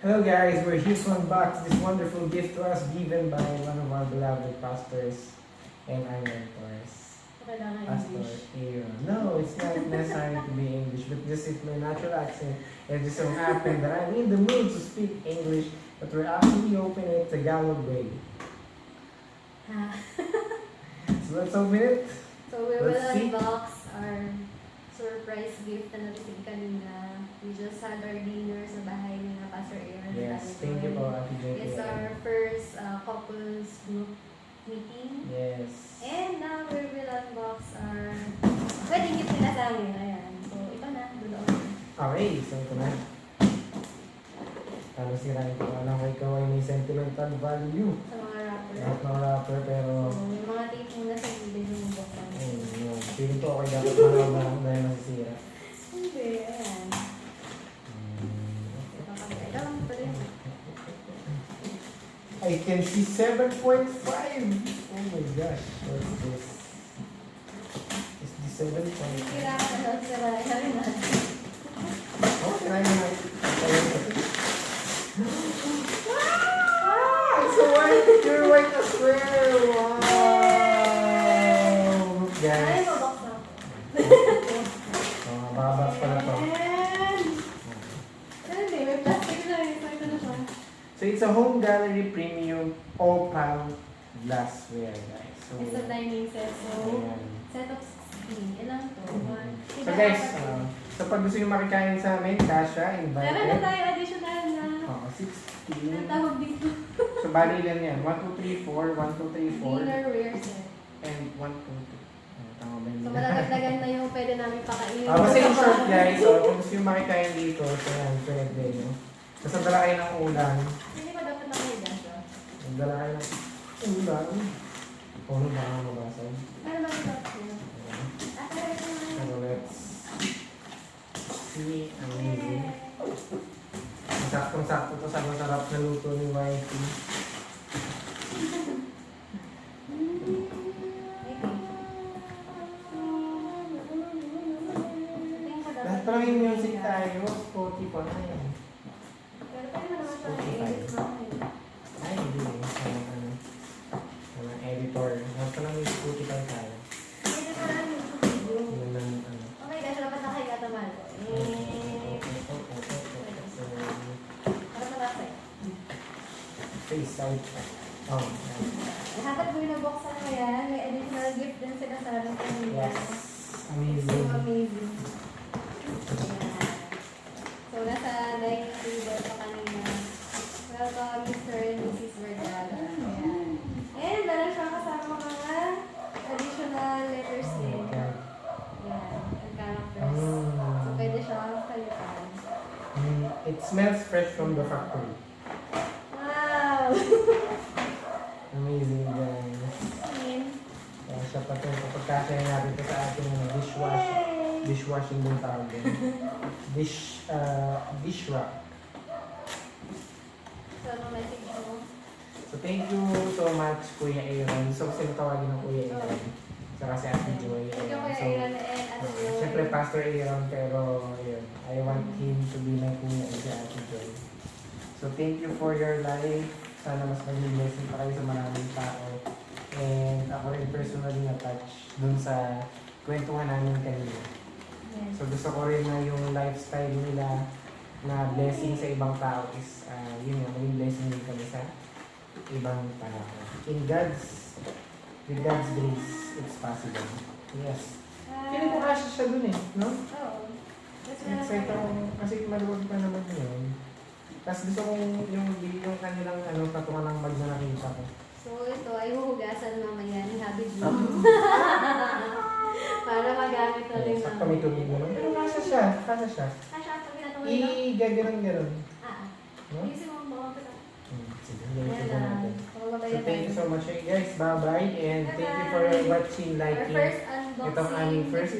Hello guys, we're here to unbox this wonderful gift to us given by one of our beloved pastors and our mentors. Pastor Aaron. No, it's not necessary to be English, but just it's my natural accent. It just so happened that I'm in the mood to speak English, but we're actually opening it Tagalog way. So let's open it. So we will unbox our surprise gift na natin kanina. We just had our dinner sa bahay ni Pastor Aaron. Yes, thank you po, Ate Jake. It's our first couples group meeting. Yes. And now we will unbox our wedding gift nila sa amin. Ayan. So ito na, doon. Okay, so ito na. Tapos sirain ko. Alam ko ikaw ay may sentimental value. Sa mga rapper. Lahat ng rapper, pero... So yung mga tape mo na sa gilid yung box namin. Ayun. Feeling ko okay dapat manaw na lang dahil nasisira. Hindi, ayan. I can see 7.5. Oh my gosh, what's this? Is this 7.5? Kira ka na sa bahay na. Oh, try mo na. Ah! It's a white, pure white as well. Wow! Look Ay, guys. mabok na. Oh, babas pala to. May plastic na rin. So ito na siya. So it's a home gallery premium Opal Glassware, guys. So, It's a dining set. So, ayan. set of 16. Ilang to? So guys, so pag gusto nyo makikain sa amin, Dasha, Meron na invited. tayo additional na. Oo, 16. Tawag dito. So bali lang yan. 1, 2, 3, 4, 1, 2, 3, 4. Dinnerware set. And 1, 2, 3. Tama ba yun? So, malalagdagan na yung pwede namin pakainin. Basta in short guys, so kung gusto nyo makikain dito, so yan, pwede. No? Tapos dala kayo ng ulan. Hindi ba dapat nakahiga siya? Dala kayo ng ulan. O, ano ba ang mabasag? Meron ba yung dapat yun? So let's see. Amazing. Saktong-sakto to sa masarap na luto ni Wifey. Lahat pa lang yung music tayo. Spotify pa na yan. Pero tayo na naman siya na-edit namin. Ay, hindi. Walang editor. Lahat pa lang yung Spotify tayo. Edit na lang yung video. Yun lang ano. Oh my gosh, dapat nakahiga naman. Para malaki. Face out. Oh, Lahat at binaboksan mo yan, may additional gift din sila sa amin kanina. yes. So Amazing. amazing. Ayan. So, nasa dining table pa kanina. Welcome, Mr. and Mrs. Vergara. Ayan. And meron siya kasama mga additional letters din. Okay. Ayan, and characters. So, pwede siya kalitan. It smells fresh from the factory. Wow! Amazing guys. Kaya siya pa ito. Kapag kasya natin ito sa ating dishwashing din tawag din. Dish rack. So, ano message mo? So thank you so much Kuya Aaron. So kasi tawagin ng Kuya Aaron. Saka si Ate Joy. Thank you, Kuya So, Aaron and Ate Joy. siyempre Pastor Aaron pero yun. I want him to be my Kuya and si Ate Joy. So thank you for your life. Sana mas maging blessing pa kayo sa maraming tao. And ako rin personally na-touch dun sa kwentuhan namin kanina. Yes. So gusto ko rin na yung lifestyle nila na blessing sa ibang tao is yun nga, maging blessing din kami sa ibang tao. With God's grace, it's possible. Yes. Feeling ko kasi siya dun eh, no? Oo. Excited ako kasi maluwag pa naman yun. Tapos gusto kong yung kanilang patungan ng bag na nakita ko. So ito ay huhugasan mamaya ni Happy Blue. Para magamit ulit Sakto may tubig mo lang. Pero kasa siya. Kasha, pag pinatawag ito? I-gaganon-ganon. No? Ayusin mo ang bawang pita. Sige, Ayan ganito lang. natin. Kung So mabayan thank you tayo. so much guys. Bye-bye. And thank you for watching, Our liking. first unboxing. Itong aming first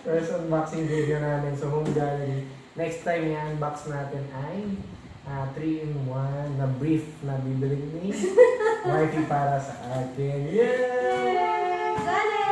first unboxing video namin sa home gallery. Next time i-unbox natin ay 3-in-1 na brief na bibili ni Wifey para sa atin. Yay! Got it!